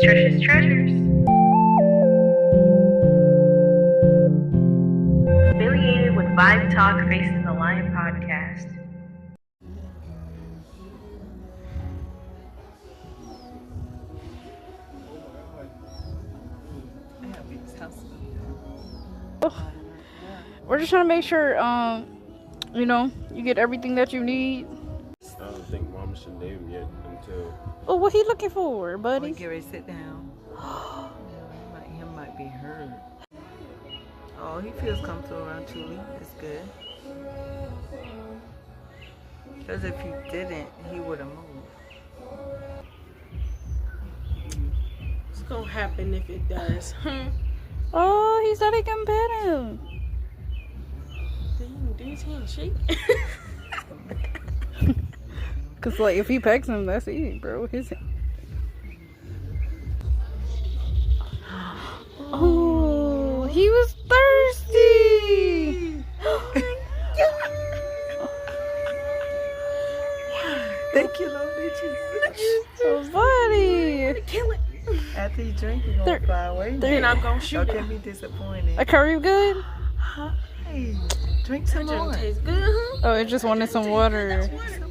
Trisha's Treasures. Affiliated with Vibe Talk Facing the Lion podcast. We're just trying to make sure, you get everything that you need. I don't think Mama should name him yet until... Oh, what he looking for, buddy? Get ready to sit down. He might be hurt. Oh, he feels comfortable around Julie. That's good. Because if you didn't, he would have moved. What's gonna happen if it does? Oh, he said he can pet him. Do his hand shake? Cause like if he pecks him, that's it, bro. Oh, he was thirsty. Thank you, Lord. Did you? So funny. Kill it. After you drink, you're gonna fly away. Then I'm gonna shoot Don't it. get me disappointed. A curry good? Hi. Drink some more. Tastes good, huh? Oh, it just wanted some water. Drink some